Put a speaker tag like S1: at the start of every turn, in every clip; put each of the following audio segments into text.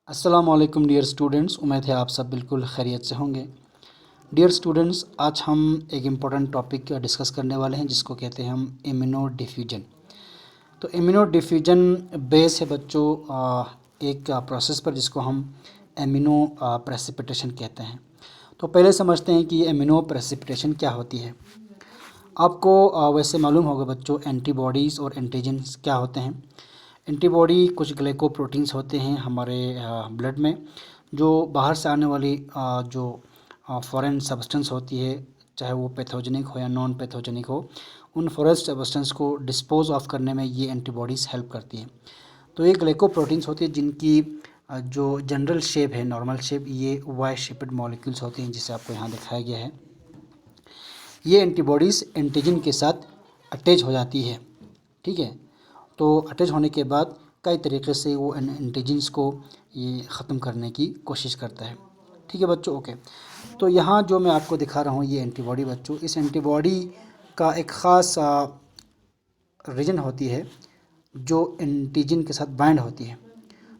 S1: अस्सलामुअलैकुम dear students, उम्मीद है आप सब बिल्कुल खैरियत से होंगे। डियर स्टूडेंट्स, आज हम एक इम्पॉर्टेंट टॉपिक डिस्कस करने वाले हैं जिसको कहते हैं हम इम्यूनो डिफ्यूजन। तो इम्यूनो डिफ्यूजन बेस है बच्चों एक प्रोसेस पर जिसको हम इम्यूनो प्रेसिपिटेशन कहते हैं। तो पहले समझते हैं कि ये इम्यूनो प्रेसिपिटेशन क्या होती है। आपको वैसे मालूम होगा बच्चों, एंटीबॉडीज़ और एंटीजन्स क्या होते हैं। एंटीबॉडी कुछ ग्लाइकोप्रोटीन्स होते हैं हमारे ब्लड में, जो बाहर से आने वाली जो फॉरेन सब्सटेंस होती है, चाहे वो पैथोजेनिक हो या नॉन पैथोजेनिक हो, उन फॉरेन सब्सटेंस को डिस्पोज ऑफ करने में ये एंटीबॉडीज़ हेल्प करती हैं। तो ये ग्लाइकोप्रोटीन्स होती है जिनकी जो जनरल शेप है, नॉर्मल शेप, ये वाई शेप्ड मॉलिक्यूल्स होते हैं, जिसे आपको यहाँ दिखाया गया है। ये एंटीबॉडीज़ एंटीजन के साथ अटैच हो जाती है, ठीक है। तो अटैच होने के बाद कई तरीके से वो एंटीजन्स को ये ख़त्म करने की कोशिश करता है, ठीक है बच्चों। ओके, तो यहाँ जो मैं आपको दिखा रहा हूँ ये एंटीबॉडी बच्चों, इस एंटीबॉडी का एक ख़ास रीजन होती है जो एंटीजन के साथ बाइंड होती है।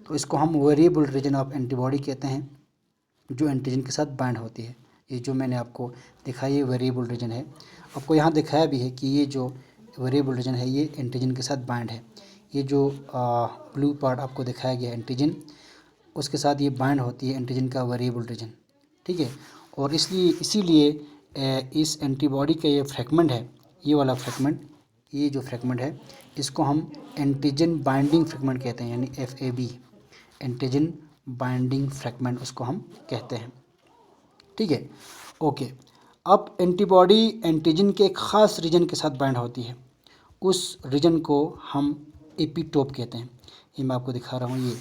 S1: तो इसको हम वेरिएबल रीजन ऑफ एंटीबॉडी कहते हैं, जो एंटीजन के साथ बाइंड होती है। ये जो मैंने आपको दिखाई ये वेरिएबल रीजन है। आपको यहाँ दिखाया भी है कि ये जो वेरिएबल रीजन है ये एंटीजन के साथ बाइंड है। ये जो ब्लू पार्ट आपको दिखाया गया एंटीजन, उसके साथ ये बाइंड होती है एंटीजन का वेरिएबल रीजन, ठीक है। और इसीलिए इस एंटीबॉडी का ये फ्रैगमेंट है, ये वाला फ्रैगमेंट, ये जो फ्रैगमेंट है इसको हम एंटीजन बाइंडिंग फ्रैगमेंट कहते हैं, यानी FAB, एंटीजन बाइंडिंग फ्रैगमेंट उसको हम कहते हैं, ठीक है। ओके, अब एंटीबॉडी एंटीजन के एक ख़ास रीजन के साथ बाइंड होती है, उस रीजन को हम एपिटोप कहते हैं। ये मैं आपको दिखा रहा हूँ,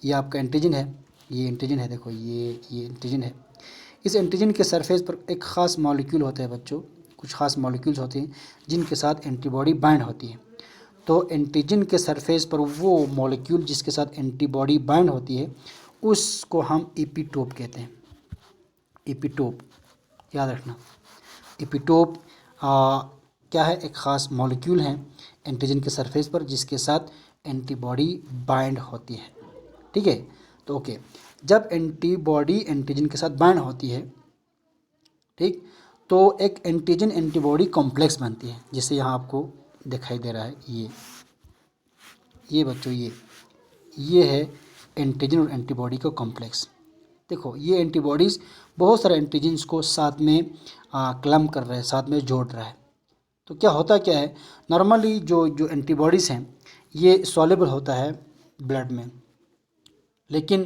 S1: ये आपका एंटीजन है, ये एंटीजन है, देखो ये एंटीजन है। इस एंटीजन के सरफेस पर एक ख़ास मॉलिक्यूल होता है बच्चों, कुछ ख़ास मॉलिक्यूल्स होते हैं जिनके साथ एंटीबॉडी बाइंड होती है। तो एंटीजन के सरफेस पर वो मॉलिक्यूल जिसके साथ एंटीबॉडी बाइंड होती है उसको हम एपिटोप कहते हैं। एपिटोप याद रखना, एपिटोप क्या है, एक ख़ास मॉलिक्यूल है एंटीजन के सरफेस पर जिसके साथ एंटीबॉडी बाइंड होती है, ठीक है। तो ओके, जब एंटीबॉडी एंटीजन के साथ बाइंड होती है, ठीक, तो एक एंटीजन एंटीबॉडी कॉम्प्लेक्स बनती है, जिसे यहाँ आपको दिखाई दे रहा है ये बच्चों, ये है एंटीजन और एंटीबॉडी का कॉम्प्लेक्स। देखो ये एंटीबॉडीज़ बहुत सारे एंटीजन्स को साथ में क्लम कर रहे हैं, साथ में जोड़ रहा है। तो क्या है, नॉर्मली जो एंटीबॉडीज़ हैं ये सॉल्युबल होता है ब्लड में, लेकिन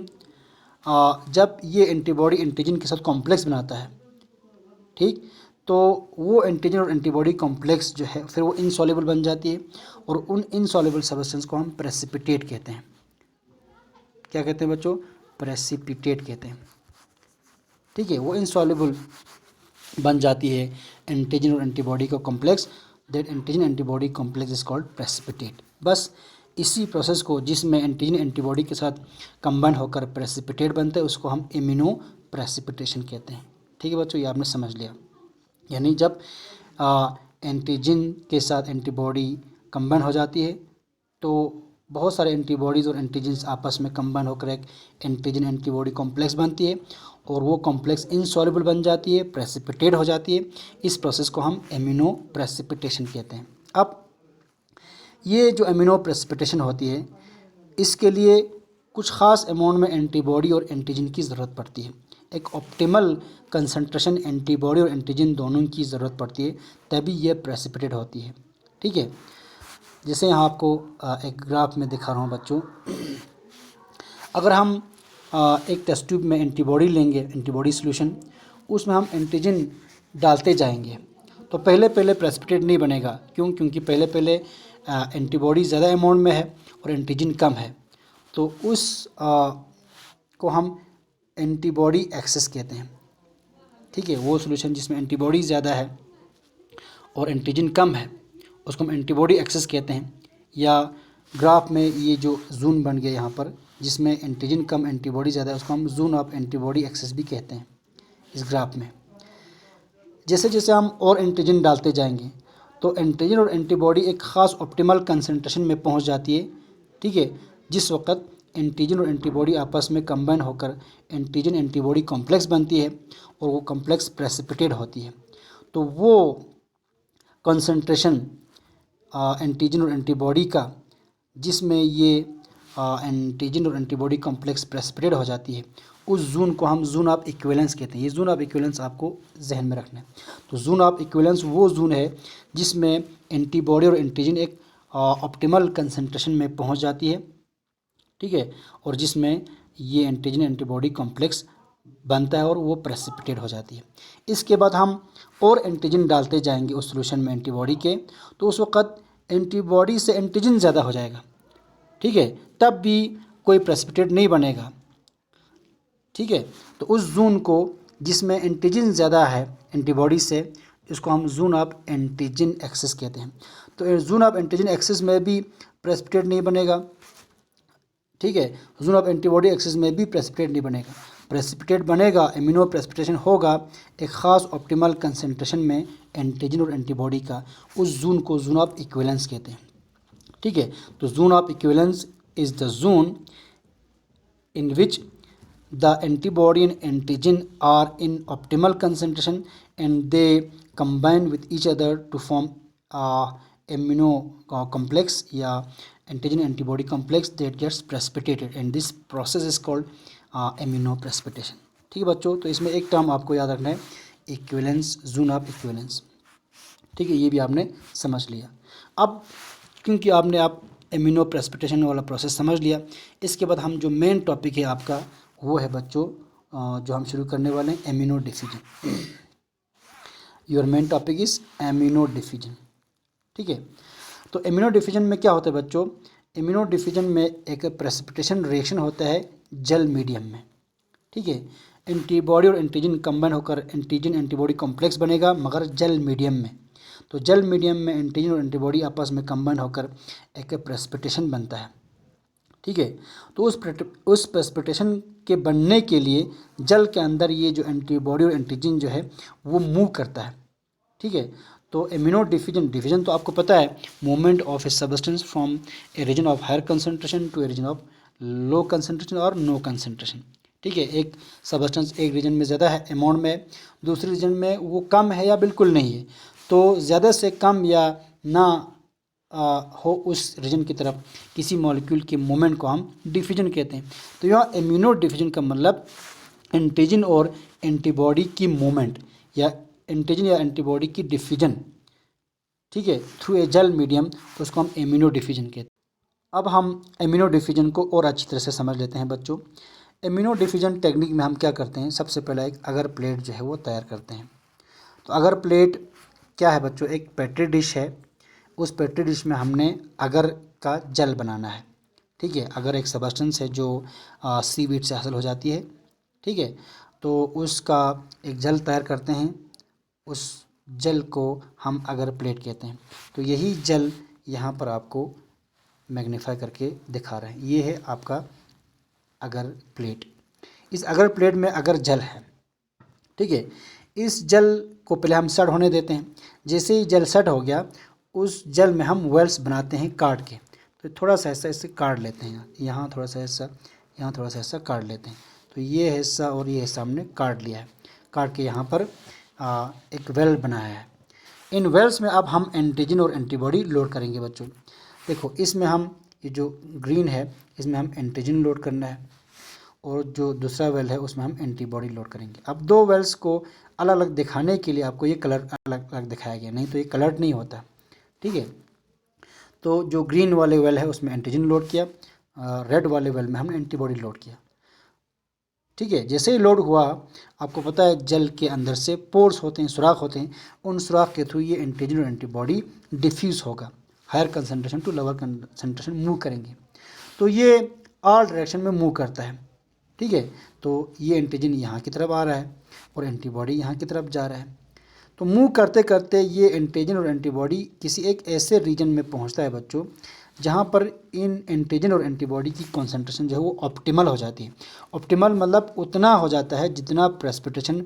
S1: जब ये एंटीबॉडी एंटीजन के साथ कॉम्प्लेक्स बनाता है, ठीक, तो वो एंटीजन और एंटीबॉडी कॉम्प्लेक्स जो है फिर वो इनसॉल्युबल बन जाती है, और उन इनसॉल्युबल सब्सटेंस को हम प्रेसिपिटेट कहते हैं। क्या कहते हैं बच्चों? प्रेसिपिटेट कहते हैं, ठीक है। वो इनसॉल्युबल बन जाती है एंटीजन और एंटीबॉडी का complex, that antigen antibody complex is called precipitate. बस इसी प्रोसेस को जिसमें एंटीजन एंटीबॉडी के साथ कंबाइन होकर प्रेसिपिटेट बनता है उसको हम इम्यूनो प्रेसिपिटेशन कहते हैं, ठीक है बच्चों। ये आपने समझ लिया, यानी जब एंटीजन के साथ एंटीबॉडी कंबाइन हो जाती है तो बहुत सारे एंटीबॉडीज़ और एंटीजन्स आपस में कंबाइन होकर एक एंटीजन एंटीबॉडी कॉम्प्लेक्स बनती है, और वो कॉम्प्लेक्स इनसॉल्युबल बन जाती है, प्रेसिपिटेट हो जाती है। इस प्रोसेस को हम इम्यूनो प्रेसिपिटेशन कहते हैं। अब ये जो इम्यूनो प्रेसिपिटेशन होती है इसके लिए कुछ ख़ास अमाउंट में एंटीबॉडी और एंटीजन की ज़रूरत पड़ती है। एक ऑप्टिमल कंसंट्रेशन एंटीबॉडी और एंटीजन दोनों की ज़रूरत पड़ती है, तभी ये प्रेसिपिटेट होती है, ठीक है। जैसे यहाँ आपको एक ग्राफ में दिखा रहा हूँ बच्चों, अगर हम एक टेस्ट ट्यूब में एंटीबॉडी लेंगे, एंटीबॉडी सॉल्यूशन, उसमें हम एंटीजन डालते जाएंगे तो पहले प्रेसिपिटेट नहीं बनेगा। क्योंकि पहले एंटीबॉडी ज़्यादा अमाउंट में है और एंटीजन कम है, तो उस को हम एंटीबॉडी एक्सेस कहते हैं, ठीक है। वो सॉल्यूशन जिसमें एंटीबॉडी ज़्यादा है और एंटीजन कम है उसको हम एंटीबॉडी एक्सेस कहते हैं। या ग्राफ में ये जो जोन बन गया यहाँ पर, जिसमें एंटीजन कम एंटीबॉडी ज़्यादा है, उसको हम जोन ऑफ एंटीबॉडी एक्सेस भी कहते हैं इस ग्राफ में। जैसे जैसे हम और एंटीजन डालते जाएंगे तो एंटीजन और एंटीबॉडी एक ख़ास ऑप्टिमल कंसंट्रेशन में पहुँच जाती है, ठीक है, जिस वक्त एंटीजन और एंटीबॉडी आपस में कंबाइन होकर एंटीजन एंटीबॉडी कॉम्प्लेक्स बनती है और वो कॉम्प्लेक्स प्रेसिपिटेट होती है। तो वो कंसंट्रेशन एंटीजन और एंटीबॉडी का जिसमें ये एंटीजन और एंटीबॉडी कॉम्प्लेक्स प्रेसिपिटेट हो जाती है, उस जोन को हम जोन ऑफ इक्विवेलेंस कहते हैं। ये जोन ऑफ इक्विवेलेंस आपको जहन में रखना है। तो जोन ऑफ इक्विवेलेंस वो जोन है जिसमें एंटीबॉडी और एंटीजन एक ऑप्टिमल कंसंट्रेशन में पहुंच जाती है, ठीक है, और जिसमें ये एंटीजन एंटीबॉडी कॉम्प्लेक्स बनता है और वो प्रेसिपिटेट हो जाती है। इसके बाद हम और एंटीजन डालते जाएंगे उस सोल्यूशन में एंटीबॉडी के, तो उस वक़्त एंटीबॉडी से एंटीजन ज़्यादा हो जाएगा, ठीक है, तब भी कोई प्रेसिपिटेट नहीं बनेगा, ठीक है। तो उस जोन को जिसमें एंटीजन ज़्यादा है एंटीबॉडी से, इसको हम जोन ऑफ एंटीजन एक्सेस कहते हैं। तो जोन ऑफ एंटीजन एक्सेस में भी प्रेसिपिटेट नहीं बनेगा, ठीक है, जोन ऑफ एंटीबॉडी एक्सेस में भी प्रेसिपिटेट नहीं बनेगा। प्रेसिपिटेट बनेगा, एमिनो प्रेसिपिटेशन होगा एक ख़ास ऑप्टिमल कंसंट्रेशन में एंटीजन और एंटीबॉडी का, उस जोन को जोन ऑफ इक्विवेलेंस कहते हैं, ठीक है। तो zone of equivalence is the zone in which the antibody and antigen are in optimal concentration and they combine with each other to form amino complex या antigen antibody complex that gets precipitated and this process is called amino precipitation। ठीक है बच्चों, तो इसमें एक term आपको याद रखना है, इक्विवेलेंस, जोन ऑफ इक्विवेलेंस, ठीक है, ये भी आपने समझ लिया। अब क्योंकि आपने आप एमिनो प्रेसिपिटेशन वाला प्रोसेस समझ लिया, इसके बाद हम जो मेन टॉपिक है आपका वो है बच्चों जो हम शुरू करने वाले हैं amino diffusion. Your main topic is amino diffusion, ठीक है। तो एमिनो डिफ्यूजन में क्या होता है बच्चों, एमिनो डिफ्यूजन में एक प्रेसिपिटेशन रिएक्शन होता है जल मीडियम में, ठीक है। एंटीबॉडी और एंटीजन कंबाइन होकर एंटीजन एंटीबॉडी कॉम्प्लेक्स बनेगा मगर जल मीडियम में। तो जल मीडियम में एंटीजन और एंटीबॉडी आपस में कंबाइन होकर एक प्रेसिपिटेशन बनता है, ठीक है। तो उस प्रेसिपिटेशन के बनने के लिए जल के अंदर ये जो एंटीबॉडी और एंटीजन जो है वो मूव करता है, ठीक है। तो एमिनो डिफ्यूजन तो आपको पता है, movement of a substance from a region of higher concentration to a region of low concentration और नो कंसंट्रेशन, ठीक है। एक सबस्टेंस एक रीजन में ज़्यादा है अमाउंट में, दूसरे रीजन में वो कम है या बिल्कुल नहीं है, तो ज़्यादा से कम या ना हो उस रीजन की तरफ किसी मॉलिक्यूल के मूवमेंट को हम डिफ्यूजन कहते हैं। तो यहाँ इम्यूनो डिफ्यूजन का मतलब एंटीजन और एंटीबॉडी की मूवमेंट या एंटीजन या एंटीबॉडी की डिफ्यूजन, ठीक है, थ्रू ए जल मीडियम, तो उसको हम इम्यूनो डिफ्यूजन कहते हैं। अब हम इम्यूनो डिफ्यूजन को और अच्छी तरह से समझ लेते हैं बच्चों। इम्यूनो डिफ्यूजन टेक्निक में हम क्या करते हैं, सबसे पहले एक अगर प्लेट जो है वो तैयार करते हैं। तो अगर प्लेट क्या है बच्चों, एक पेट्री डिश है, उस पेट्री डिश में हमने अगर का जल बनाना है, ठीक है। अगर एक सबस्टेंस है जो सीवीड से हासिल हो जाती है, ठीक है, तो उसका एक जल तैयार करते हैं, उस जल को हम अगर प्लेट कहते हैं। तो यही जल यहाँ पर आपको मैग्नीफाई करके दिखा रहे हैं, ये है आपका अगर प्लेट। इस अगर प्लेट में अगर जल है, ठीक है, इस जल को पहले हम सेट होने देते हैं। जैसे ही जल सेट हो गया, उस जल में हम वेल्स बनाते हैं काट के। तो थोड़ा सा ऐसा इससे काट लेते हैं, यहाँ थोड़ा सा ऐसा, यहाँ थोड़ा सा ऐसा काट लेते हैं। तो ये हिस्सा और ये हिस्सा हमने काट लिया है, काट के यहाँ पर एक वेल बनाया है। इन वेल्स में अब हम एंटीजन और एंटीबॉडी लोड करेंगे बच्चों। देखो इसमें हम ये जो ग्रीन है इसमें हम एंटीजन लोड करना है और जो दूसरा वेल है उसमें हम एंटीबॉडी लोड करेंगे। अब दो वेल्स को अलग अलग दिखाने के लिए आपको ये कलर अलग अलग दिखाया गया, नहीं तो ये कलर्ड नहीं होता, ठीक है। तो जो ग्रीन वाले वेल है उसमें एंटीजन लोड किया, रेड वाले वेल में हमने एंटीबॉडी लोड किया, ठीक है। जैसे ही लोड हुआ, आपको पता है जल के अंदर से पोर्स होते हैं, सुराख होते हैं, उन सुराख के थ्रू ये एंटीजन और एंटीबॉडी डिफ्यूज़ होगा, higher concentration to lower concentration move करेंगे। तो ये ऑल डायरेक्शन में मूव करता है, ठीक है। तो ये एंटीजन यहाँ की तरफ आ रहा है और एंटीबॉडी यहाँ की तरफ जा रहा है। तो मूव करते करते ये एंटीजन और एंटीबॉडी किसी एक ऐसे रीजन में पहुँचता है बच्चों, जहाँ पर इन एंटीजन और एंटीबॉडी की कॉन्सेंट्रेशन जो है वो ऑप्टिमल हो जाती है। ऑप्टिमल मतलब उतना हो जाता है जितना प्रेसिपिटेशन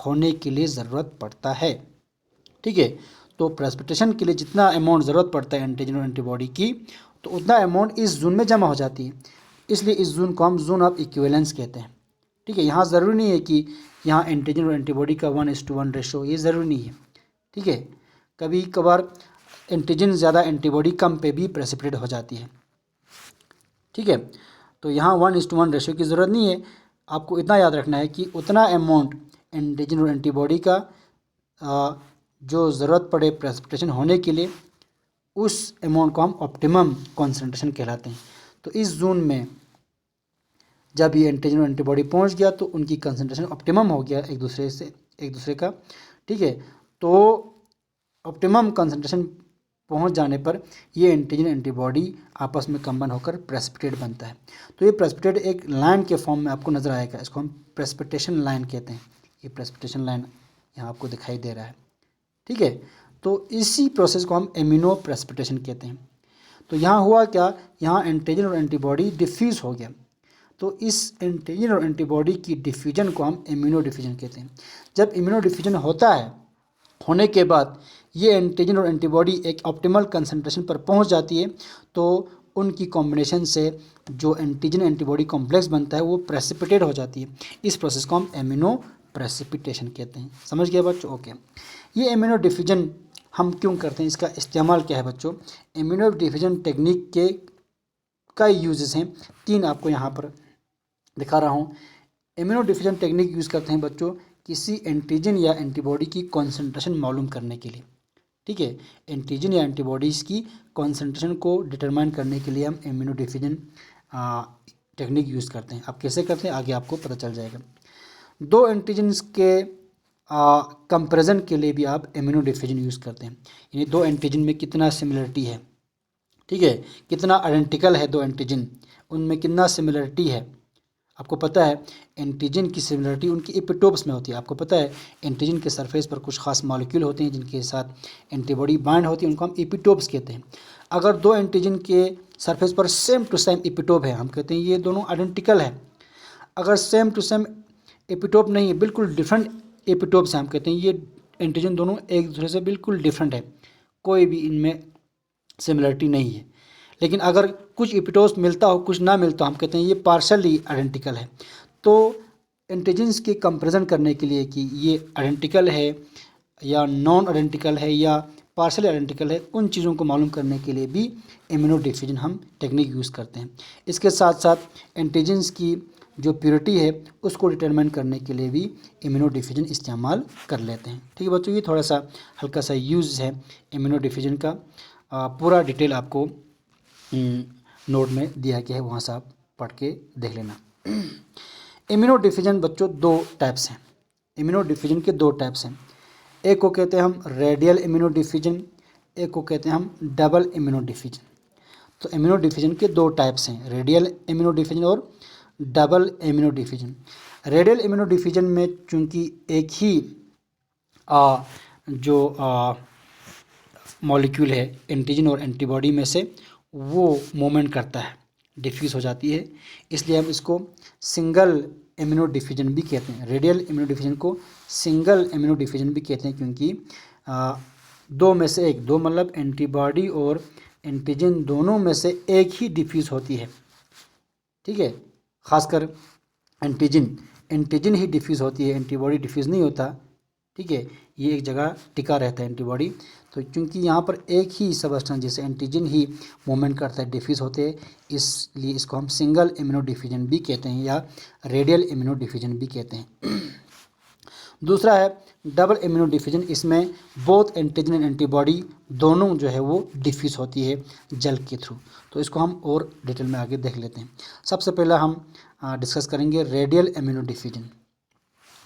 S1: होने के लिए ज़रूरत पड़ता है, ठीक है। तो प्रेसिपिटेशन के लिए जितना अमाउंट ज़रूरत पड़ता है एंटीजन और एंटीबॉडी की, तो उतना अमाउंट इस जोन में जमा हो जाती है। इसलिए इस जोन को हम जोन ऑफ इक्विवेलेंस कहते हैं। ठीक है, यहाँ ज़रूरी नहीं है कि यहाँ एंटीजन और एंटीबॉडी का 1:1 रेशो, ये ज़रूरी नहीं है। ठीक है, कभी कभार एंटीजन ज़्यादा एंटीबॉडी कम पे भी प्रेसिपिटेट हो जाती है। ठीक है, तो यहाँ 1:1 रेशो की ज़रूरत नहीं है। आपको इतना याद रखना है कि उतना अमाउंट एंटीजन और एंटीबॉडी का जो ज़रूरत पड़े प्रेसिपिटेशन होने के लिए, उस अमाउंट को हम ऑप्टिमम कॉन्सेंट्रेशन कहलाते हैं। तो इस जोन में जब ये एंटीजन और एंटीबॉडी पहुंच गया तो उनकी कंसंट्रेशन ऑप्टिमम हो गया एक दूसरे का। ठीक है, तो ऑप्टिमम कंसंट्रेशन पहुंच जाने पर ये एंटीजन एंटीबॉडी आपस में कंबाइन होकर प्रेसिपिटेट बनता है। तो ये प्रेसिपिटेट एक लाइन के फॉर्म में आपको नज़र आएगा, इसको हम प्रेसिपिटेशन लाइन कहते हैं। ये प्रेसिपिटेशन लाइन यहाँ आपको दिखाई दे रहा है। ठीक है, तो इसी प्रोसेस को हम एमिनो प्रेसिपिटेशन कहते हैं। तो यहाँ हुआ क्या, यहाँ एंटीजन और एंटीबॉडी डिफ्यूज़ हो गया। तो इस एंटीजन और एंटीबॉडी की डिफ्यूजन को हम इम्यूनो डिफ्यूजन कहते हैं। जब इम्यूनो डिफ्यूजन होता है, होने के बाद ये एंटीजन और एंटीबॉडी एक ऑप्टिमल कंसंट्रेशन पर पहुंच जाती है, तो उनकी कॉम्बिनेशन से जो एंटीजन एंटीबॉडी कॉम्प्लेक्स बनता है वो प्रेसिपिटेट हो जाती है। इस प्रोसेस को हम इम्यूनो प्रेसिपिटेशन कहते हैं। समझ गए बच्चों? ओके, ये इम्यूनो डिफ्यूजन हम क्यों करते हैं, इसका इस्तेमाल क्या है बच्चों? इम्यूनो डिफ्यूजन टेक्निक के कई यूजेस हैं, 3 आपको यहाँ पर दिखा रहा हूँ। इम्यूनो डिफ्यूजन टेक्निक यूज़ करते हैं बच्चों किसी एंटीजन या एंटीबॉडी की कॉन्सेंट्रेशन मालूम करने के लिए। ठीक है, एंटीजन या एंटीबॉडीज़ की कॉन्सेंट्रेशन को डिटरमाइन करने के लिए हम इम्यूनो डिफ्यूजन टेक्निक यूज़ करते हैं। अब कैसे करते हैं आगे आपको पता चल जाएगा। 2 एंटीजन्स के कंपेरिजन के लिए भी आप इम्यूनो डिफ्यूजन यूज़ करते हैं, यानी 2 एंटीजन में कितना सिमिलरिटी है। ठीक है, कितना आइडेंटिकल है 2 एंटीजन, उनमें कितना सिमिलरिटी है। आपको पता है एंटीजन की सिमिलरिटी उनकी एपिटोप्स में होती है। आपको पता है एंटीजन के सरफेस पर कुछ खास मॉलिक्यूल होते हैं जिनके साथ एंटीबॉडी बाइंड होती है, उनको हम एपिटोप्स कहते हैं। अगर 2 एंटीजन के सरफेस पर सेम टू सेम एपिटोप है, हम कहते हैं ये दोनों आइडेंटिकल है। अगर सेम टू सेम एपिटोप नहीं है, बिल्कुल डिफरेंट एपिटोप्स हैं, हम कहते हैं ये एंटीजन दोनों एक दूसरे से बिल्कुल डिफरेंट है, कोई भी इनमें सिमिलरिटी नहीं है। लेकिन अगर कुछ एपिटोप्स मिलता हो कुछ ना मिलता हो, हम कहते हैं ये पार्शली आइडेंटिकल है। तो एंटीजन्स के कंपैरिजन करने के लिए कि ये आइडेंटिकल है या नॉन आइडेंटिकल है या पार्शली आइडेंटिकल है, उन चीज़ों को मालूम करने के लिए भी इम्यूनो डिफ्यूजन हम टेक्निक यूज़ करते हैं। इसके साथ साथ एंटीजन्स की जो प्योरिटी है उसको डिटरमाइन करने के लिए भी इम्यूनो डिफ्यूजन इस्तेमाल कर लेते हैं। ठीक है बच्चों, ये थोड़ा सा हल्का सा यूज़ है इम्यूनो डिफ्यूजन का। पूरा डिटेल आपको नोट में दिया गया है, वहाँ से आप पढ़ के देख लेना। इम्यूनो डिफ्यूजन बच्चों 2 टाइप्स हैं। इम्यूनो डिफ्यूजन के 2 टाइप्स हैं। एक को कहते हैं हम रेडियल इम्यूनो डिफ्यूजन, एक को कहते हैं हम डबल इम्यूनो डिफ्यूजन। तो इम्यूनो डिफ्यूजन के 2 टाइप्स हैं, रेडियल इम्यूनो डिफ्यूजन और double immuno diffusion. Radial immuno diffusion में चूँकि एक ही जो मॉलिक्यूल है एंटीजन और एंटीबॉडी में से वो मूवमेंट करता है, डिफ्यूज़ हो जाती है, इसलिए हम इसको सिंगल इम्यूनो डिफ्यूजन भी कहते हैं। रेडियल इम्यूनो डिफ्यूजन को सिंगल इम्यूनो डिफ्यूजन भी कहते हैं, क्योंकि 2 में से एक, 2 मतलब एंटीबॉडी और एंटीजन दोनों में से एक ही डिफ्यूज़ होती है। ठीक है, खासकर एंटीजन ही डिफ्यूज़ होती है, एंटीबॉडी डिफ्यूज़ नहीं होता। ठीक है, ये एक जगह टिका रहता है एंटीबॉडी। तो क्योंकि यहाँ पर एक ही सबस्टेंस जैसे एंटीजन ही मूवमेंट करता है, डिफ्यूज़ होते हैं, इसलिए इसको हम सिंगल इम्यूनो डिफ्यूजन भी कहते हैं या रेडियल इम्यूनो डिफ्यूजन भी कहते हैं। दूसरा है डबल इम्यूनो डिफ्यूजन। इसमें बोथ एंटीजन एंड एंटीबॉडी दोनों जो है वो डिफ्यूज़ होती है जल के थ्रू। तो इसको हम और डिटेल में आगे देख लेते हैं। सबसे पहला हम डिस्कस करेंगे रेडियल इम्यूनो डिफ्यूजन,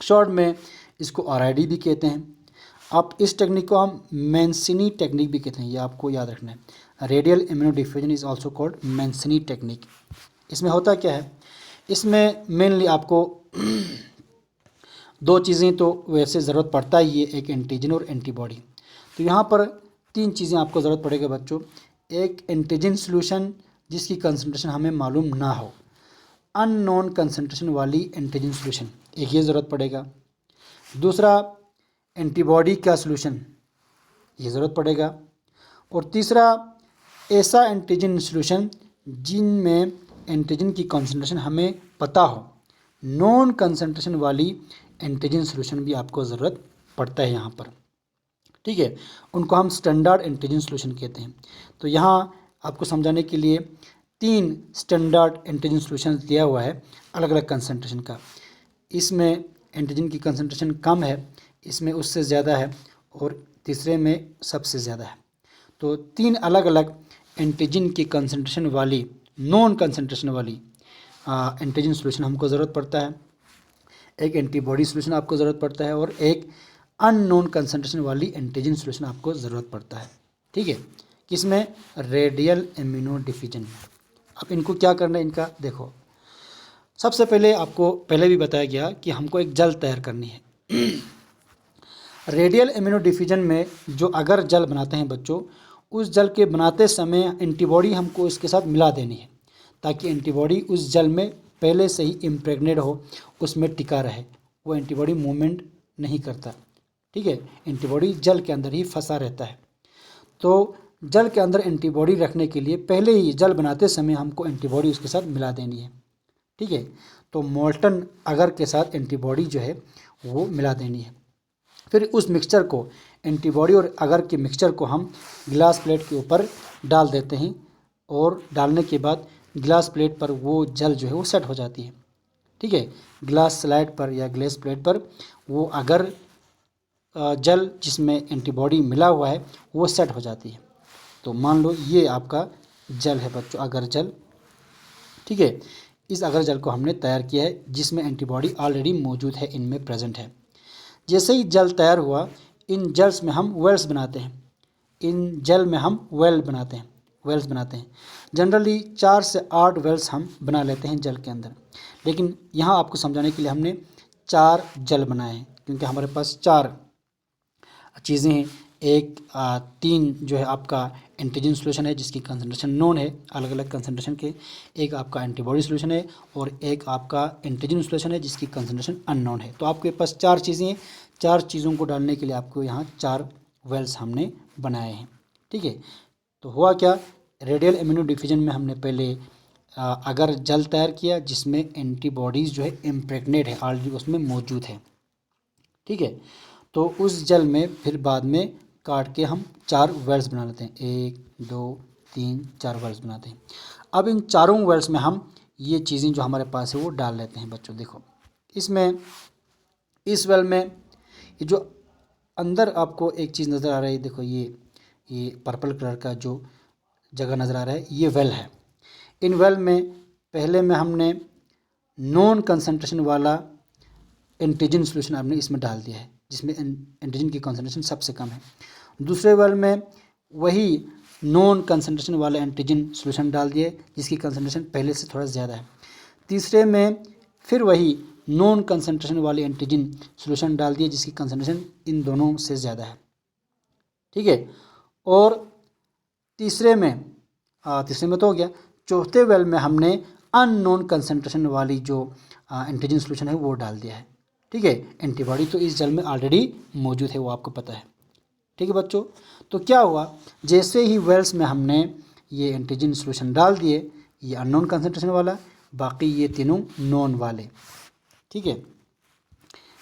S1: शॉर्ट में इसको RID भी कहते हैं। आप इस टेक्निक को हम मैंसिनी टेक्निक भी कहते हैं, ये आपको याद रखना है। Radial immuno diffusion is also called Mancini technique. इसमें होता क्या है, इसमें मेनली आपको 2 चीज़ें तो वैसे ज़रूरत पड़ता ही है, एक एंटीजन और एंटीबॉडी। तो यहाँ पर 3 चीज़ें आपको ज़रूरत पड़ेगा बच्चों। एक एंटीजन सॉल्यूशन जिसकी कंसंट्रेशन हमें मालूम ना हो, अननोन कंसंट्रेशन वाली एंटीजन सॉल्यूशन, एक ये ज़रूरत पड़ेगा। दूसरा एंटीबॉडी का सॉल्यूशन, ये ज़रूरत पड़ेगा। और तीसरा ऐसा एंटीजन सॉल्यूशन जिनमें एंटीजन की कंसंट्रेशन हमें पता हो, नॉन कंसंट्रेशन वाली एंटीजन सॉल्यूशन भी आपको ज़रूरत पड़ता है यहाँ पर, ठीक है। उनको हम स्टैंडर्ड एंटीजन सॉल्यूशन कहते हैं। तो यहाँ आपको समझाने के लिए 3 स्टैंडर्ड एंटीजन सॉल्यूशन दिया हुआ है अलग अलग कंसंट्रेशन का। इसमें एंटीजन की कंसंट्रेशन कम है, इसमें उससे ज़्यादा है, और तीसरे में सबसे ज़्यादा है। तो 3 अलग अलग एंटीजन की कंसंट्रेशन वाली, नॉन कंसंट्रेशन वाली एंटीजन सॉल्यूशन हमको ज़रूरत पड़ता है। एक एंटीबॉडी सॉल्यूशन आपको ज़रूरत पड़ता है और एक अननोन कंसंट्रेशन वाली एंटीजन सॉल्यूशन आपको ज़रूरत पड़ता है, ठीक है। किसमें? रेडियल इम्यूनो डिफ्यूजन में। अब इनको क्या करना है, इनका देखो। सबसे पहले आपको पहले भी बताया गया कि हमको एक जल तैयार करनी है। रेडियल इम्यूनो डिफ्यूजन में जो अगर जल बनाते हैं बच्चों, उस जल के बनाते समय एंटीबॉडी हमको इसके साथ मिला देनी है, ताकि एंटीबॉडी उस जल में पहले से ही इम्प्रेग्नेट हो, उसमें टिका रहे, वो एंटीबॉडी मूवमेंट नहीं करता, ठीक है। एंटीबॉडी जल के अंदर ही फंसा रहता है। तो जल के अंदर एंटीबॉडी रखने के लिए पहले ही जल बनाते समय हमको एंटीबॉडी उसके साथ मिला देनी है, ठीक है। तो मोल्टन अगर के साथ एंटीबॉडी जो है वो मिला देनी है। फिर उस मिक्सचर को, एंटीबॉडी और अगर के मिक्सचर को हम गिलास प्लेट के ऊपर डाल देते हैं, और डालने के बाद गिलास प्लेट पर वो जल जो है वो सेट हो जाती है, ठीक है। गिलास स्लाइड पर या ग्लास प्लेट पर वो अगर जल जिसमें एंटीबॉडी मिला हुआ है वो सेट हो जाती है। तो मान लो ये आपका जल है बच्चों, अगर जल, ठीक है। इस अगर जल को हमने तैयार किया है जिसमें एंटीबॉडी ऑलरेडी मौजूद है, इनमें प्रेजेंट है। जैसे ही जल तैयार हुआ, इन जेल्स में हम वेल्स बनाते हैं, इन जेल में हम वेल्स बनाते हैं। जनरली 4 से 8 वेल्स हम बना लेते हैं जल के अंदर, लेकिन यहाँ आपको समझाने के लिए हमने 4 जल बनाए हैं, क्योंकि हमारे पास 4 चीज़ें हैं। एक 3 जो है आपका एंटीजन सॉल्यूशन है जिसकी कंसंट्रेशन नोन है, अलग अलग कंसंट्रेशन के। एक आपका एंटीबॉडी सॉल्यूशन है, और एक आपका एंटीजन सॉल्यूशन है जिसकी कंसंट्रेशन अननोन है। तो आपके पास 4 चीज़ें हैं। 4 चीज़ों को डालने के लिए आपको यहाँ 4 वेल्स हमने बनाए हैं, ठीक है। तो हुआ क्या, रेडियल इम्यूनो डिफ्यूजन में हमने पहले अगर जल तैयार किया जिसमें एंटीबॉडीज़ जो है इम्प्रेग्नेट है, ऑलरेडी उसमें मौजूद है, ठीक है। तो उस जल में फिर बाद में काट के हम 4 वेल्स बना लेते हैं, 1 2 3 4 वेल्स बनाते हैं। अब इन चारों वेल्स में हम ये चीज़ें जो हमारे पास है वो डाल लेते हैं बच्चों। देखो इसमें, इस वेल में ये जो अंदर आपको एक चीज़ नज़र आ रही है, देखो ये पर्पल कलर का जो जगह नज़र आ रहा है, ये वेल है। इन वेल में पहले में हमने नॉन कंसंट्रेशन वाला एंटीजन सॉल्यूशन आपने इसमें डाल दिया है, जिसमें एंटीजन की कंसंट्रेशन सबसे कम है। दूसरे वेल में वही नॉन कंसंट्रेशन वाला एंटीजन सॉल्यूशन डाल दिए जिसकी कंसंट्रेशन पहले से थोड़ा ज़्यादा है। तीसरे में फिर वही नॉन कंसंट्रेशन वाले एंटीजन सॉल्यूशन डाल दिए जिसकी कंसंट्रेशन इन दोनों से ज़्यादा है, ठीक है। और तीसरे में तो हो गया। चौथे वेल में हमने अननोन कंसंट्रेशन वाली जो एंटीजन सॉल्यूशन है वो डाल दिया है, ठीक है। एंटीबॉडी तो इस जल में ऑलरेडी मौजूद है, वो आपको पता है, ठीक है बच्चों। तो क्या हुआ, जैसे ही वेल्स में हमने ये एंटीजन सॉल्यूशन डाल दिए, ये अननोन कंसंट्रेशन वाला, बाकी ये तीनों नॉन वाले, ठीक है।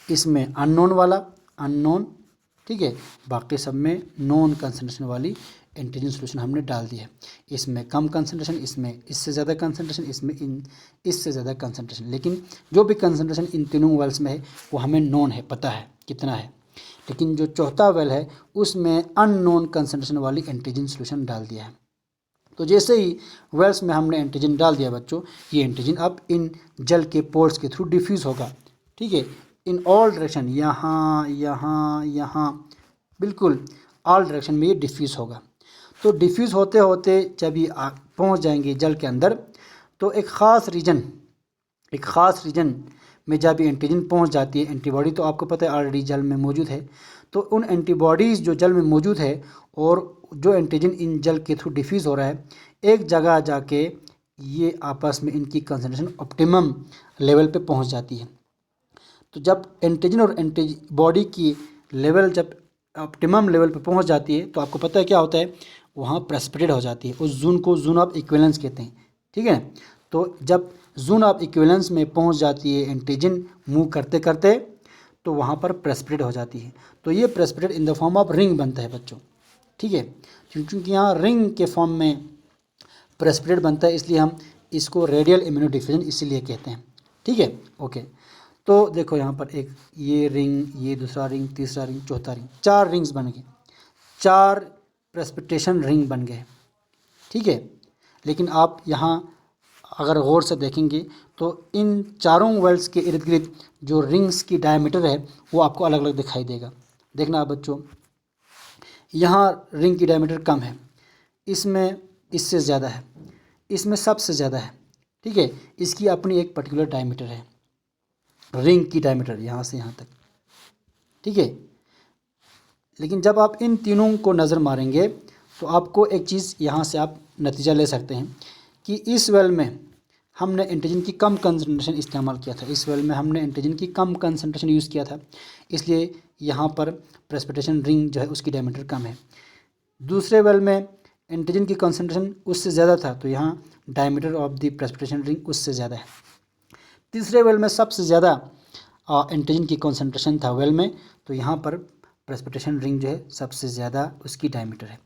S1: इसमें अननोन वाला अननोन, ठीक है, बाकी सब में नॉन कंसंट्रेशन वाली एंटीजन सॉल्यूशन हमने डाल दी है। इसमें कम कंसंट्रेशन, इसमें इससे ज़्यादा कंसंट्रेशन, इसमें इससे ज़्यादा कंसंट्रेशन, लेकिन जो भी कंसंट्रेशन इन तीनों वेल्स में है वो हमें नॉन है, पता है कितना है। लेकिन जो चौथा वेल है उसमें अननोन कंसंट्रेशन वाली एंटीजन सॉल्यूशन डाल दिया है। तो जैसे ही वेल्स में हमने एंटीजन डाल दिया बच्चों, ये एंटीजन अब इन जल के पोर्स के थ्रू डिफ्यूज़ होगा, ठीक है, इन ऑल डायरेक्शन, यहाँ यहाँ यहाँ, बिल्कुल ऑल डायरेक्शन में ये डिफ्यूज़ होगा। तो डिफ्यूज़ होते होते जब ये पहुँच जाएंगे जल के अंदर, तो एक ख़ास रीजन में जब ये एंटीजन पहुँच जाती है, एंटीबॉडी तो आपको पता है ऑलरेडी जल में मौजूद है, तो उन एंटीबॉडीज़ जो जल में मौजूद है और जो एंटीजन इन जल के थ्रू डिफ्यूज़ हो रहा है, एक जगह जाके ये आपस में इनकी कंसंट्रेशन ऑप्टिमम लेवल पे पहुंच जाती है। तो जब एंटीजन और एंटीबॉडी की लेवल जब ऑप्टिमम लेवल पे पहुंच जाती है, तो आपको पता है क्या होता है, वहाँ प्रेसिपिटेट हो जाती है। उस जोन को जोन ऑफ इक्विवेलेंस कहते हैं, ठीक है। तो जब जोन ऑफ इक्विवेलेंस में पहुंच जाती है एंटीजन मूव करते करते, तो वहाँ पर प्रेसिपिटेट हो जाती है। तो ये precipitate in the form of ring बनता है बच्चों, ठीक है। क्योंकि यहाँ रिंग के फॉर्म में प्रेसिपिटेट बनता है, इसलिए हम इसको रेडियल इम्यूनो डिफ्यूजन इसीलिए कहते हैं, ठीक है। ओके, तो देखो यहाँ पर एक ये रिंग, ये दूसरा रिंग, तीसरा रिंग, चौथा रिंग, 4 रिंग्स बन गए, 4 प्रेसिपिटेशन रिंग बन गए, ठीक है। लेकिन आप यहाँ अगर गौर से देखेंगे तो इन चारों वेल्स के इर्द गिर्द जो रिंग्स की डायमीटर है वो आपको अलग अलग दिखाई देगा। देखना आप बच्चों, यहाँ रिंग की डायमीटर कम है, इसमें इससे ज़्यादा है, इसमें सबसे ज़्यादा है, ठीक है। इसकी अपनी एक पर्टिकुलर डायमीटर है, रिंग की डायमीटर यहाँ से यहाँ तक, ठीक है। लेकिन जब आप इन तीनों को नज़र मारेंगे तो आपको एक चीज़ यहाँ से आप नतीजा ले सकते हैं कि इस वेल में हमने एंटीजन की कम कंसंट्रेशन इस्तेमाल किया था, इस वेल में हमने एंटीजन की कम कंसंट्रेशन यूज़ किया था, इसलिए यहाँ पर प्रेसिपिटेशन रिंग जो है उसकी डायमीटर कम है। दूसरे वेल में एंटीजन की कंसंट्रेशन उससे ज़्यादा था, तो यहाँ diameter of the precipitation ring उससे ज़्यादा है। तीसरे वेल में सबसे ज़्यादा एंटीजन की कंसंट्रेशन था वेल में, तो यहाँ पर प्रेसिपिटेशन रिंग जो है सबसे ज़्यादा उसकी डायमीटर है।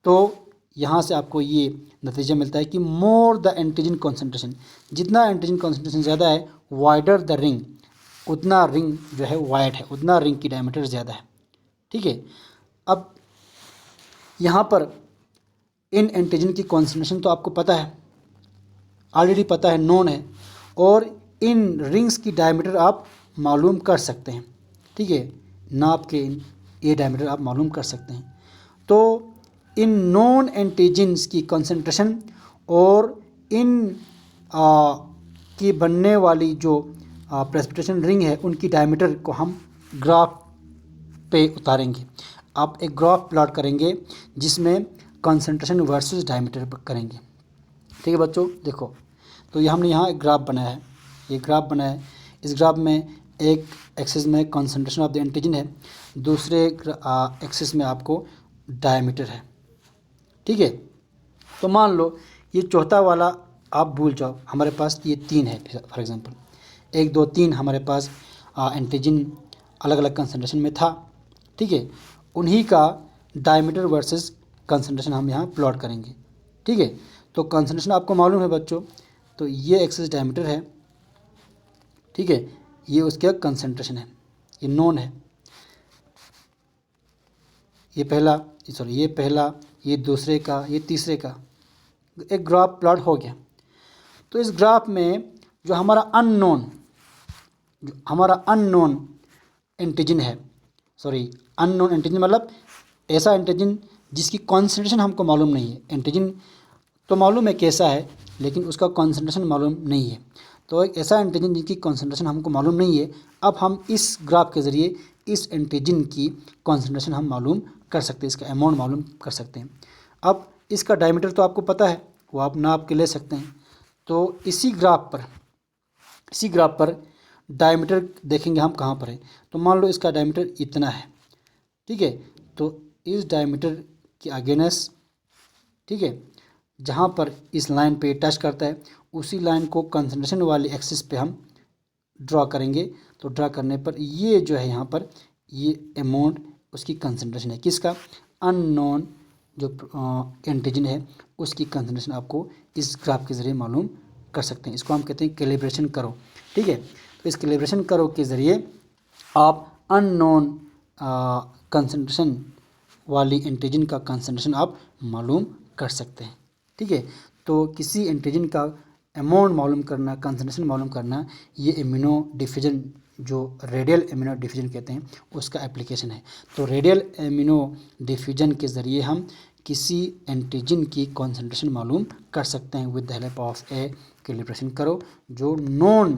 S1: तो यहाँ से आपको ये नतीजा मिलता है कि मोर द एंटीजन कंसंट्रेशन, जितना एंटीजन कंसंट्रेशन ज़्यादा है, वाइडर द रिंग, उतना रिंग जो है वाइड है, उतना रिंग की डायमीटर ज़्यादा है, ठीक है। अब यहाँ पर इन एंटीजन की कंसंट्रेशन तो आपको पता है, ऑलरेडी पता है, नोन है, और इन रिंग्स की डायमीटर आप मालूम कर सकते हैं, ठीक है। नाप के ये डायमीटर आप मालूम कर सकते हैं। तो इन नॉन एंटीजन्स की कंसंट्रेशन और इन की बनने वाली जो प्रेसिपिटेशन रिंग है उनकी डायमीटर को हम ग्राफ पे उतारेंगे। आप एक ग्राफ प्लॉट करेंगे जिसमें कंसंट्रेशन वर्सेस डायमीटर करेंगे, ठीक है बच्चों। देखो, तो ये हमने यहाँ एक ग्राफ बनाया है, ये ग्राफ बनाया है। इस ग्राफ में एक एक्सिस में कंसंट्रेशन ऑफ द एंटीजन है, दूसरे एक्सिस में आपको डायमीटर है, ठीक है। तो मान लो ये चौथा वाला आप भूल जाओ, हमारे पास ये 3 है फॉर एग्जांपल, 1 2 3 हमारे पास एंटीजन अलग अलग कंसंट्रेशन में था, ठीक है। उन्हीं का डायमीटर वर्सेस कंसंट्रेशन हम यहाँ प्लॉट करेंगे, ठीक है। तो कंसंट्रेशन आपको मालूम है बच्चों, तो ये एक्सिस डायमीटर है, ठीक है, ये उसका कंसंट्रेशन है, ये नोन है, ये पहला, ये दूसरे का, ये तीसरे का, एक ग्राफ प्लॉट हो गया। तो इस ग्राफ में जो हमारा अननोन एंटीजन है, अननोन एंटीजन मतलब ऐसा एंटीजन जिसकी कॉन्सेंट्रेशन हमको मालूम नहीं है। एंटीजन तो मालूम है कैसा है, लेकिन उसका कॉन्सेंट्रेशन मालूम नहीं है। तो एक ऐसा एंटीजन जिसकी कॉन्सेंट्रेशन हमको मालूम नहीं है, अब हम इस ग्राफ के ज़रिए इस एंटीजन की कॉन्सेंट्रेशन हम मालूम कर सकते हैं, इसका अमाउंट मालूम कर सकते हैं। अब इसका डायमीटर तो आपको पता है, वो आप नाप के ले सकते हैं। तो इसी ग्राफ पर डायमीटर देखेंगे हम कहाँ पर है। तो मान लो इसका डायमीटर इतना है, ठीक है। तो इस डायमीटर की अगेंस्ट, ठीक है, जहाँ पर इस लाइन पे टच करता है उसी लाइन को कंसंट्रेशन वाली एक्सिस पे हम ड्रा करेंगे। तो ड्रा करने पर ये जो है यहाँ पर ये अमाउंट उसकी कंसंट्रेशन है, किसका, अननोन जो एंटीजन है उसकी कंसंट्रेशन आपको इस ग्राफ के ज़रिए मालूम कर सकते हैं। इसको हम कहते हैं कैलिब्रेशन करो, ठीक है। तो इस कैलिब्रेशन करो के ज़रिए आप अननोन कंसंट्रेशन वाली एंटीजन का कंसंट्रेशन आप मालूम कर सकते हैं, ठीक है। तो किसी एंटीजन का अमाउंट मालूम करना, कंसंट्रेशन मालूम करना, ये इम्यूनो डिफ्यूजन जो रेडियल इम्यूनो डिफ्यूजन कहते हैं उसका एप्लीकेशन है। तो रेडियल इम्यूनो डिफ्यूजन के ज़रिए हम किसी एंटीजन की कंसंट्रेशन मालूम कर सकते हैं with the help of A calibration करो, जो नॉन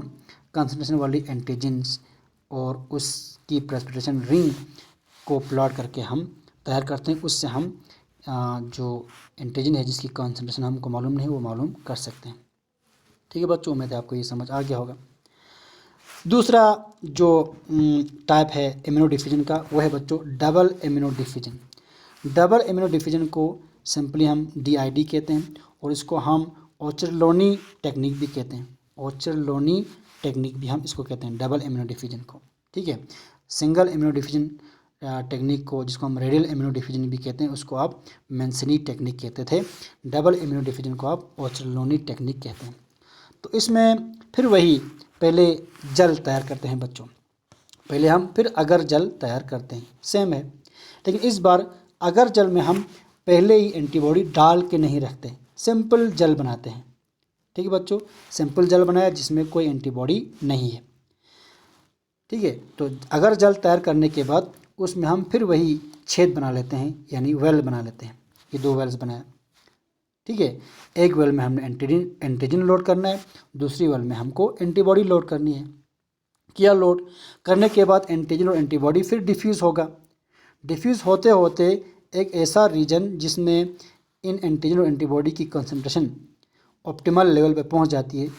S1: कंसंट्रेशन वाली एंटीजन्स और उसकी प्रेसिपिटेशन रिंग को प्लॉट करके हम तैयार करते हैं। उससे हम जो एंटीजन है जिसकी कंसंट्रेशन हमको मालूम नहीं वो मालूम कर सकते हैं, ठीक है बच्चों। उम्मीद है आपको ये समझ आ गया होगा। दूसरा जो टाइप है इम्यूनो डिफ्यूजन का वो है बच्चों double immuno diffusion. Double immuno diffusion को सिंपली हम DID कहते हैं और इसको हम ओचरलोनी टेक्निक भी कहते हैं, ओचरलोनी टेक्निक भी हम इसको कहते हैं, डबल इम्यूनो डिफ्यूजन को। ठीक है, सिंगल इम्यूनो डिफ्यूजन टेक्निक को, जिसको हम रेडियल इम्यूनो डिफ्यूजन भी कहते हैं, उसको आप मेंसिनी टेक्निक कहते थे। डबल इम्यूनो डिफ्यूजन को आप ओचरलोनी टेक्निक कहते हैं। तो इसमें फिर वही पहले जल तैयार करते हैं बच्चों, पहले हम फिर अगर जल तैयार करते हैं, सेम है, लेकिन इस बार अगर जल में हम पहले ही एंटीबॉडी डाल के नहीं रखते, सिंपल जल बनाते हैं। ठीक है बच्चों, सिंपल जल बनाया जिसमें कोई एंटीबॉडी नहीं है। ठीक है, तो अगर जल तैयार करने के बाद उसमें हम फिर वही छेद बना लेते हैं, यानी वेल बना लेते हैं। ये 2 वेल्स बनाए। ठीक है, एक वेल में हमने एंटीजन लोड करना है, दूसरी वेल में हमको एंटीबॉडी लोड करनी है। किया लोड करने के बाद एंटीजन और एंटीबॉडी फिर डिफ्यूज़ होगा। डिफ्यूज़ होते होते एक ऐसा रीजन जिसमें इन एंटीजन और एंटीबॉडी की कंसंट्रेशन ऑप्टिमल लेवल पे पहुंच जाती है,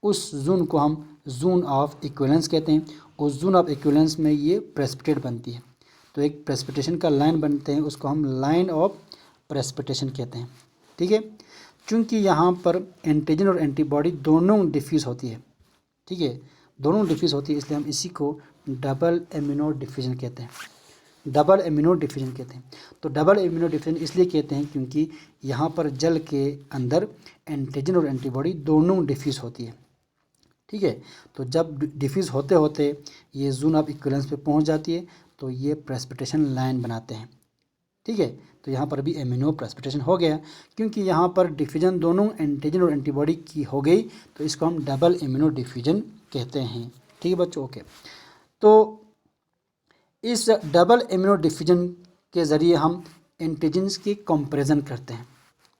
S1: उस जोन को हम जोन ऑफ इक्विवेलेंस कहते हैं। उस जोन ऑफ इक्विवेलेंस में ये प्रेसिपिटेट बनती है, तो एक प्रेसिपिटेशन का लाइन बनते हैं, उसको हम लाइन ऑफ प्रेसिपिटेशन कहते हैं। ठीक है, क्योंकि यहाँ पर एंटीजन और एंटीबॉडी दोनों डिफ्यूज़ होती है। ठीक है, दोनों डिफ्यूज़ होती है, इसलिए हम इसी को डबल इम्यूनो डिफ्यूजन कहते हैं, डबल इम्यूनो डिफ्यूजन कहते हैं। तो डबल इम्यूनो डिफ्यूजन इसलिए कहते हैं क्योंकि यहाँ पर जल के अंदर एंटीजन और एंटीबॉडी दोनों डिफ्यूज़ होती है। ठीक है, तो जब डिफ्यूज़ होते होते ये जोन ऑफ इक्विवेलेंस पे पहुँच जाती है, तो ये प्रेसिपिटेशन लाइन बनाते हैं। ठीक है, तो यहाँ पर भी इम्यूनो प्रेसिपिटेशन हो गया, क्योंकि यहाँ पर डिफ्यूजन दोनों एंटीजन और एंटीबॉडी की हो गई, तो इसको हम डबल इम्यूनो डिफ्यूजन कहते हैं। ठीक है बच्चों, ओके। तो इस डबल इम्यूनो डिफ्यूजन के ज़रिए हम एंटीजन्स की कंपैरिजन करते हैं।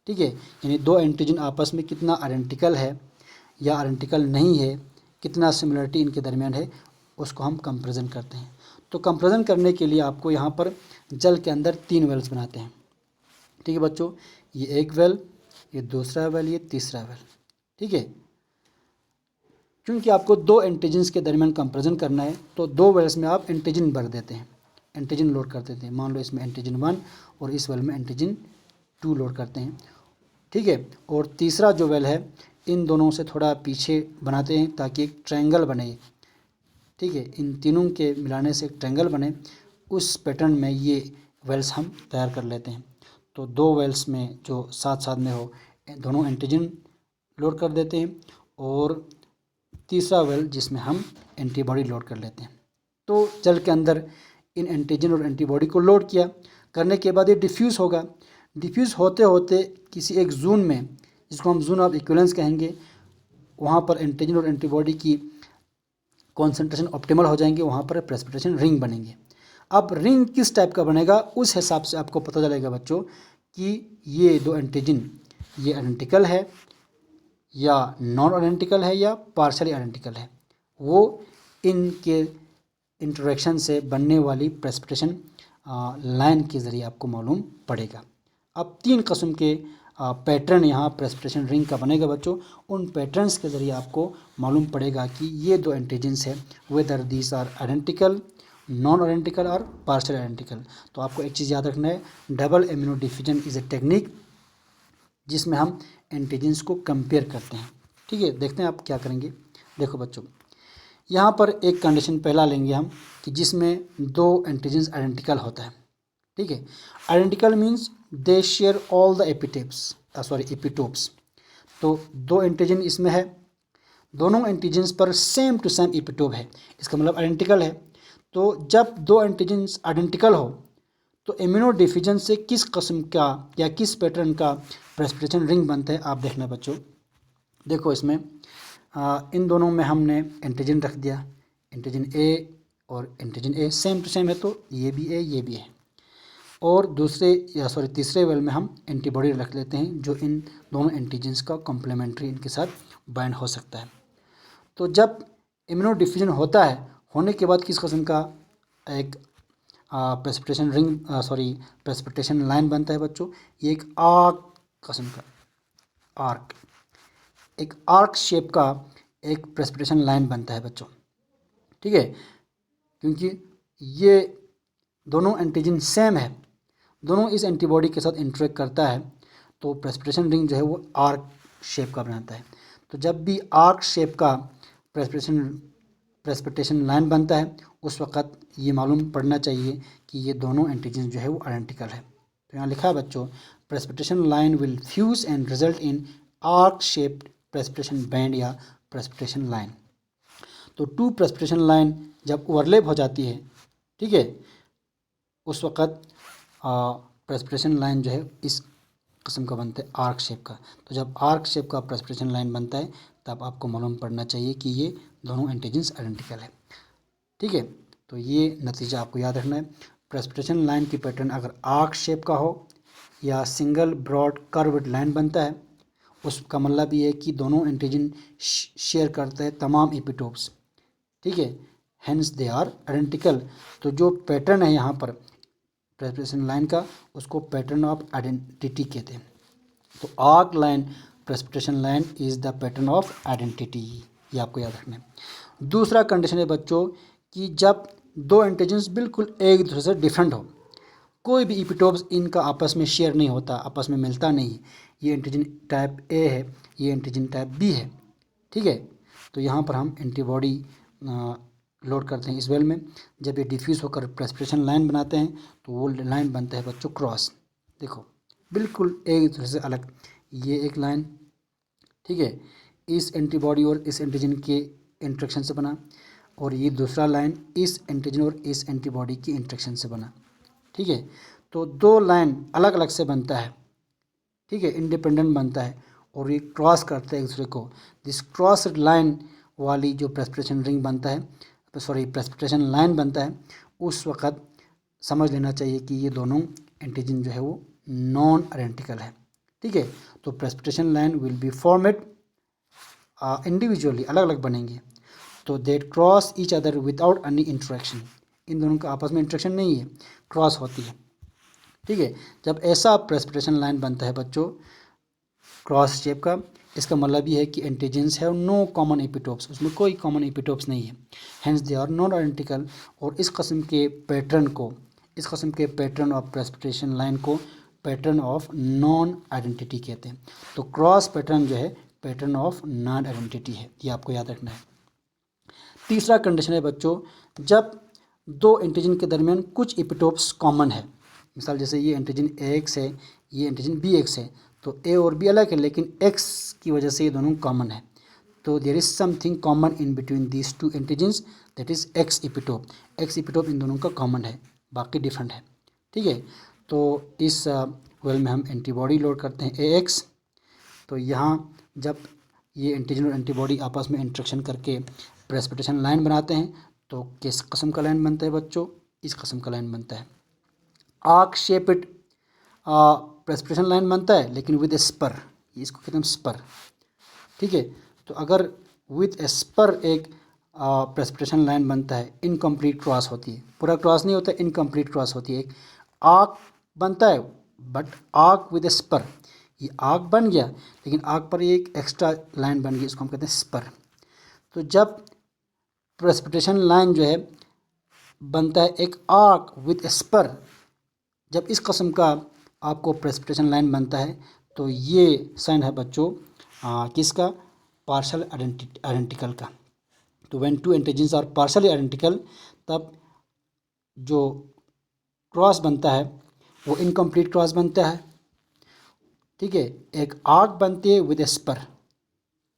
S1: ठीक है, यानी 2 एंटीजन आपस में कितना आइडेंटिकल है या आइडेंटिकल नहीं है, कितना सिमिलरिटी इनके दरमियान है, उसको हम कंपैरिजन करते हैं। तो कंपैरिजन करने के लिए आपको यहाँ पर जल के अंदर 3 वेल्स बनाते हैं। ठीक है बच्चों, ये एक वेल, ये दूसरा वेल, ये तीसरा वेल। ठीक है, क्योंकि आपको 2 एंटीजन्स के दरमियान कंपैरिजन करना है, तो 2 वेल्स में आप एंटीजन भर देते हैं, एंटीजन लोड कर देते हैं। मान लो इसमें एंटीजन 1 और इस वेल में एंटीजन 2 लोड करते हैं। ठीक है, और तीसरा जो वेल है, इन दोनों से थोड़ा पीछे बनाते हैं ताकि एक ट्रायंगल बने। ठीक है, इन तीनों के मिलाने से एक ट्रायंगल बने, उस पैटर्न में ये वेल्स हम तैयार कर लेते हैं। तो 2 वेल्स में जो साथ साथ में हो, दोनों एंटीजन लोड कर देते हैं, और तीसरा वेल जिसमें हम एंटीबॉडी लोड कर लेते हैं। तो जल के अंदर इन एंटीजन और एंटीबॉडी को लोड किया, करने के बाद ये डिफ्यूज़ होगा। डिफ्यूज़ होते होते किसी एक जोन में, जिसको हम जोन ऑफ इक्विवेलेंस कहेंगे, वहाँ पर एंटीजन और एंटीबॉडी की कॉन्सेंट्रेशन ऑप्टिमल हो जाएंगे, वहाँ पर प्रेसिपिटेशन रिंग बनेंगे। अब रिंग किस टाइप का बनेगा, उस हिसाब से आपको पता चलेगा बच्चों कि ये 2 एंटीजन ये आइडेंटिकल है या नॉन आइडेंटिकल है या पार्शली आइडेंटिकल है। वो इनके इंटरेक्शन से बनने वाली प्रेसिपिटेशन लाइन के ज़रिए आपको मालूम पड़ेगा। अब 3 किस्म के पैटर्न यहाँ प्रेसिपिटेशन रिंग का बनेगा बच्चों। उन पैटर्न्स के ज़रिए आपको मालूम पड़ेगा कि ये 2 एंटीजन्स है, whether these are identical, non identical और पार्शियल आइडेंटिकल। तो आपको एक चीज़ याद रखना है, double immuno diffusion is a technique जिसमें हम एंटीजन्स को कंपेयर करते हैं। ठीक है, देखते हैं आप क्या करेंगे। देखो बच्चों, यहाँ पर एक कंडीशन पहला लेंगे हम कि जिसमें 2 एंटीजन्स आइडेंटिकल होता है। ठीक है, identical means they share all the epitopes. तो 2 एंटीजन इसमें है, दोनों एंटीजन्स पर सेम टू सेम एपिटोप है, इसका मतलब आइडेंटिकल है। तो जब 2 एंटीजन्स आइडेंटिकल हो, तो इम्यूनो डिफ्यूजन से किस किस्म का या किस पैटर्न का प्रेसिपिटेशन रिंग बनता है, आप देखना बच्चों। देखो इसमें इन दोनों में हमने एंटीजन रख दिया, एंटीजन ए और antigen A same to same है, तो ये भी ए ये भी है। और तीसरे वेल में हम एंटीबॉडी रख लेते हैं जो इन दोनों एंटीजन्स का कॉम्प्लीमेंट्री इनके साथ बाइंड हो सकता है। तो जब इम्यूनो डिफ्यूजन होता है, होने के बाद किस किस्म का एक प्रेसिपिटेशन लाइन बनता है बच्चों, ये एक आर्क किस्म का एक आर्क शेप का एक प्रेसिपिटेशन लाइन बनता है बच्चों। ठीक है, क्योंकि ये दोनों एंटीजन सेम है, दोनों इस एंटीबॉडी के साथ इंटरेक्ट करता है, तो प्रेसिपिटेशन रिंग जो है वो आर्क शेप का बनाता है। तो जब भी आर्क शेप का प्रेसिपिटेशन लाइन बनता है उस वक़्त ये मालूम पड़ना चाहिए कि ये दोनों एंटीजन जो है वो आइडेंटिकल है। तो यहाँ लिखा है बच्चों, precipitation line will fuse and result in arc shaped precipitation band या प्रेसिपिटेशन लाइन। तो टू प्रेसिपिटेशन लाइन जब ओवरलैप हो जाती है, ठीक है, उस वक़्त प्रेसिपिटेशन लाइन जो है इस किस्म का बनता है, आर्क शेप का। तो जब आर्क शेप का प्रेसिपिटेशन लाइन बनता है तब आपको मालूम पड़ना चाहिए कि ये दोनों एंटीजन्स आइडेंटिकल है, ठीक है। तो ये नतीजा आपको याद रखना है। प्रेसिपिटेशन लाइन की पैटर्न अगर आर्क शेप का हो या सिंगल ब्रॉड कर्व्ड लाइन बनता है, उसका मतलब ये है कि दोनों एंटीजन शेयर करते हैं तमाम एपिटोप्स, ठीक है, हेंस दे आर आइडेंटिकल। तो जो पैटर्न है यहाँ पर प्रेसिपिटेशन लाइन का, उसको पैटर्न ऑफ आइडेंटिटी कहते हैं। तो arc line precipitation line is the pattern of identity, ये आपको याद रखना है। दूसरा कंडीशन है बच्चों कि जब दो एंटीजन्स बिल्कुल एक दूसरे से डिफरेंट हो, कोई भी एपिटोप्स इनका आपस में शेयर नहीं होता, आपस में मिलता नहीं, ये एंटीजन टाइप ए है, ये एंटीजन टाइप बी है, ठीक है। तो यहाँ पर हम एंटीबॉडी लोड करते हैं इस वेल में। जब ये डिफ्यूज़ होकर प्रेसिपिटेशन लाइन बनाते हैं तो वो लाइन बनता है बच्चों क्रॉस। देखो बिल्कुल एक दूसरे से अलग, ये एक लाइन, ठीक है, इस एंटीबॉडी और इस एंटीजन के इंट्रैक्शन से बना, और ये दूसरा लाइन इस एंटीजन और इस एंटीबॉडी की इंट्रैक्शन से बना, ठीक है। तो दो लाइन अलग अलग से बनता है, ठीक है, इंडिपेंडेंट बनता है, और ये क्रॉस करते हैं एक दूसरे को। दिस क्रॉस लाइन वाली जो प्रेसिपिटेशन रिंग बनता है, प्रेसिपिटेशन लाइन बनता है, उस वक़्त समझ लेना चाहिए कि ये दोनों एंटीजन जो है वो नॉन आइडेंटिकल है, ठीक है। तो precipitation line will be formed individually, अलग अलग बनेंगे। तो that cross each other without any interaction, इन दोनों का आपस में इंट्रैक्शन नहीं है, क्रॉस होती है, ठीक है। जब ऐसा प्रेसिपिटेशन लाइन बनता है बच्चों क्रॉस शेप का, इसका मतलब ये है कि antigens have no common epitopes, उसमें कोई कॉमन एपिटोप्स नहीं है, hence they are non identical. और इस किस्म के पैटर्न को, इस किस्म के पैटर्न ऑफ प्रेसिपिटेशन लाइन को पैटर्न ऑफ नॉन आइडेंटिटी कहते हैं। तो क्रॉस पैटर्न जो है पैटर्न ऑफ नॉन आइडेंटिटी है, ये आपको याद रखना है। तीसरा कंडीशन है बच्चों, जब दो एंटीजन के दरमियान कुछ एपिटोप्स कॉमन है, मिसाल जैसे ये एंटीजन एक्स है, ये एंटीजन बी एक्स है, तो ए और बी अलग है लेकिन एक्स की वजह से ये दोनों कॉमन है। तो there is something common in between these two antigens, that is X epitope. X epitope इन दोनों का कॉमन है, बाकी डिफरेंट है, ठीक है। तो इस वेल में हम एंटीबॉडी लोड करते हैं ए एक्स। तो यहाँ जब ये एंटीजन और एंटीबॉडी आपस में इंट्रैक्शन करके प्रेसिपिटेशन लाइन बनाते हैं तो किस किस्म का लाइन बनता है बच्चों, इस किस्म का लाइन बनता है, आर्क शेप्ड प्रेसिपिटेशन लाइन बनता है लेकिन विद ए स्पर, इसको कहते हैं स्पर, ठीक है। तो अगर विद ए स्पर एक प्रेसिपिटेशन लाइन बनता है, इनकम्प्लीट क्रॉस होती है, पूरा क्रॉस नहीं होता, इनकम्प्लीट क्रॉस होती है, एक आर्क बनता है but arc with a spur, ये आर्क बन गया लेकिन आर्क पर एक एक्स्ट्रा लाइन बन गई, इसको हम कहते हैं स्पर। तो जब प्रेसिपिटेशन लाइन जो है बनता है एक आर्क विद ए स्पर, जब इस किस्म का आपको प्रेसिपिटेशन लाइन बनता है तो ये साइन है बच्चों किसका, पार्शियल आइडेंटिकल का। तो when two antigens are partially identical, तब जो क्रॉस बनता है वो इनकम्प्लीट क्रॉस बनता है, ठीक है। एक आर्क बनती है with a spur,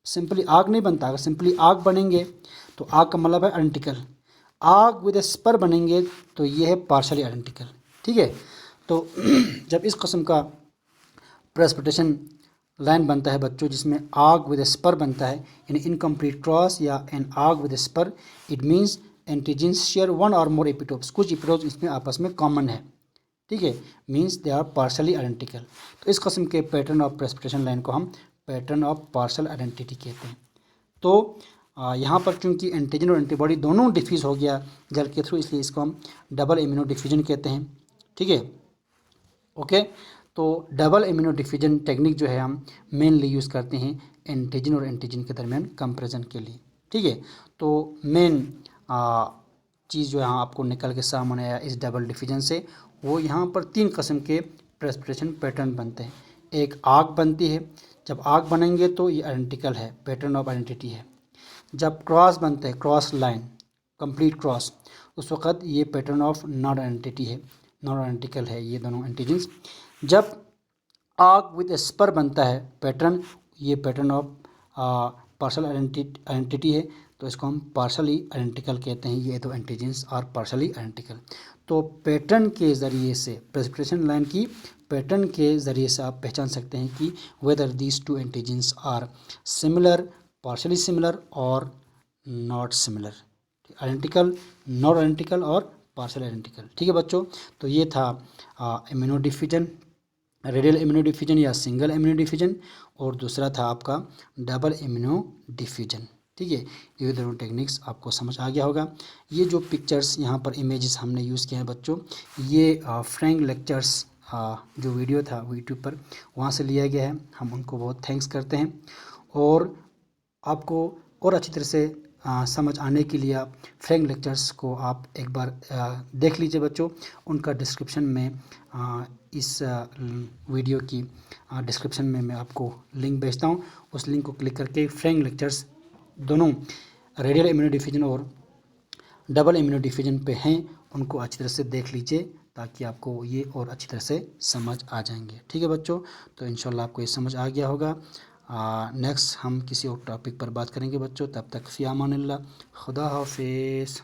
S1: simply arc नहीं बनता, अगर सिंपली आर्क बनेंगे तो आर्क का मतलब है identical, arc with a spur बनेंगे तो ये है पार्शियली आइडेंटिकल, ठीक है। तो जब इस किस्म का प्रेसिपिटेशन लाइन बनता है बच्चों जिसमें आर्क विद ए स्पर बनता है, यानी इनकम्प्लीट क्रॉस या an arc with a spur, it means antigens share one और मोर एपिटोप्स, कुछ एपिटोप्स इसमें आपस में कॉमन है, ठीक है, means they are partially identical. तो इस किस्म के पैटर्न ऑफ प्रेसिपिटेशन लाइन को हम पैटर्न ऑफ पार्शियल आइडेंटिटी कहते हैं। तो यहाँ पर चूंकि एंटीजन और एंटीबॉडी दोनों डिफ्यूज़ हो गया जल के थ्रू, इसलिए इसको हम डबल इम्यूनो डिफ्यूजन कहते हैं, ठीक है, ओके। तो डबल इम्यूनो डिफ्यूजन टेक्निक जो है हम मेनली यूज़ करते हैं एंटीजन और एंटीजन के दरमियान कंपैरिजन के लिए, ठीक है। तो मेन चीज़ जो यहाँ आपको निकल के सामने आया इस डबल डिफ्यूजन से, वो यहाँ पर तीन किस्म के प्रेसिपिटेशन पैटर्न बनते हैं। एक आर्क बनती है जब आर्क बनेंगे तो ये आइडेंटिकल है, पैटर्न ऑफ आइडेंटिटी है। जब क्रॉस बनते हैं, क्रॉस लाइन, कंप्लीट क्रॉस, उस वक़्त ये पैटर्न ऑफ नॉन आइडेंटिटी है, नॉन आइडेंटिकल है ये दोनों एंटीजन्स। जब आर्क विद स्पर बनता है पैटर्न, ये पैटर्न ऑफ पार्शल आइडेंटिटी है, तो इसको हम पार्शली आइडेंटिकल कहते हैं। ये दो एंटीजन्स आर पार्शली आइडेंटिकल। तो पैटर्न के ज़रिए से, प्रेसिपिटेशन लाइन की पैटर्न के ज़रिए से आप पहचान सकते हैं कि whether these two antigens are similar, partially similar और not similar, identical, not identical और पार्शल आइडेंटिकल। ठीक है बच्चों, तो ये था immunodiffusion, radial immunodiffusion या सिंगल इम्यूनो डिफ्यूजन, और दूसरा था आपका डबल इम्यूनो डिफ्यूजन। ठीक है, ये दोनों टेक्निक्स आपको समझ आ गया होगा। ये जो पिक्चर्स यहाँ पर इमेजेस हमने यूज़ किए हैं बच्चों, ये फ्रैंक लेक्चर्स जो वीडियो था वो यूट्यूब पर, वहाँ से लिया गया है। हम उनको बहुत थैंक्स करते हैं। और आपको और अच्छी तरह से समझ आने के लिए आप फ्रैंक लेक्चर्स को आप एक बार देख लीजिए बच्चों। उनका डिस्क्रिप्शन में इस वीडियो की डिस्क्रिप्शन में मैं आपको लिंक भेजता हूँ। उस लिंक को क्लिक करके फ्रैंक लेक्चर्स दोनों रेडियल इम्यूनो डिफ्यूजन और डबल इम्यूनो डिफ्यूजन पे हैं, उनको अच्छी तरह से देख लीजिए ताकि आपको ये और अच्छी तरह से समझ आ जाएंगे। ठीक है बच्चों, तो इंशाल्लाह आपको ये समझ आ गया होगा। नेक्स्ट हम किसी और टॉपिक पर बात करेंगे बच्चों। तब तक फ़ी अमानिल्लाह, खुदा हाफिज़।